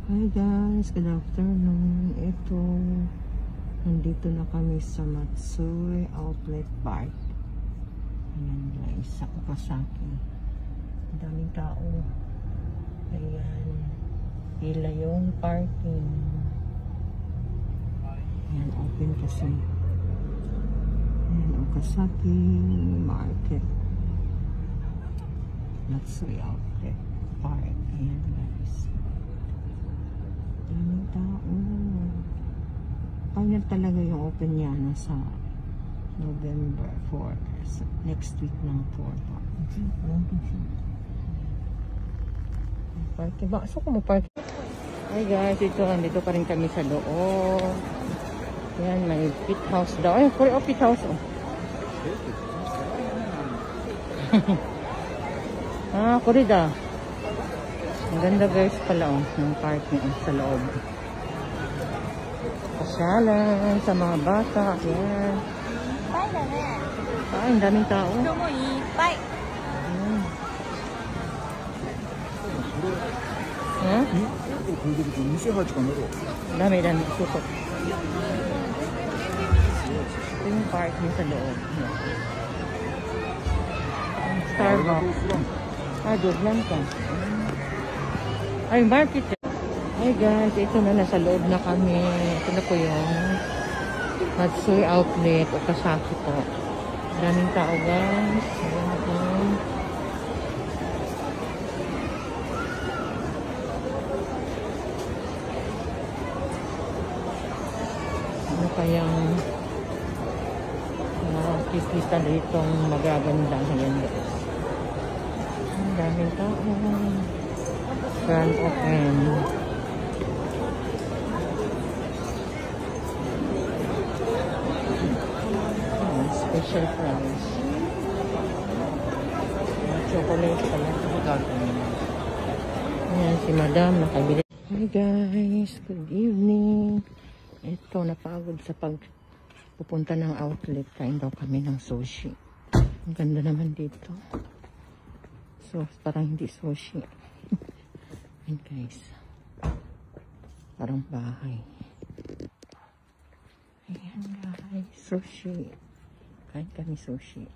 Hi guys, good afternoon. Ito, nandito na kami sa Matsui Outlet Park. Ayan guys, sa Okasaki. Ang daming tao. Ayan, pila yung parking. Ayan, open kasi. Ayan, Okasaki Market. Matsui Outlet Park. Ayan guys. Daming tao. Final talaga yung open niya sa November 4. So, next week ng 4. Parking. Bakit ko mo parking? Hi guys, nandito pa rin kami sa loob. Yan, may pit house daw. Ay, pit house. Oh. Korida. Ang ganda guys pala ng parking sa loob. Pasyalan sa mga bata. Yan. Ang daming tao. Ha? Dami. Tutok. Ito yung parking sa loob. Starbucks. Doon ka. Ay, market. Hi guys, ito na, nasa loob na kami. Ito na po yung Matsui Outlet, Okasaki po. Daming tao guys. Ano kayang kikita dito ang magaganda ngayon guys. Ang daming tao. Grand open. Special price. Chocolate pala. Ayan si madam nakabili. Hi guys, good evening. Ito, napagod sa pagpupunta ng outlet. Kain daw kami ng sushi. Ang ganda naman dito. So, parang hindi sushi. Ayan guys, parang bahay. Ayan guys, sushi. Kain kami sushi.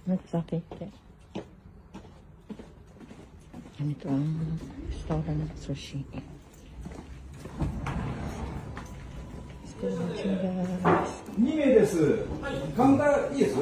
Nagsakit. Ganito ang restaurant ng sushi. Let's go watching guys. 2名です。カウンターいいです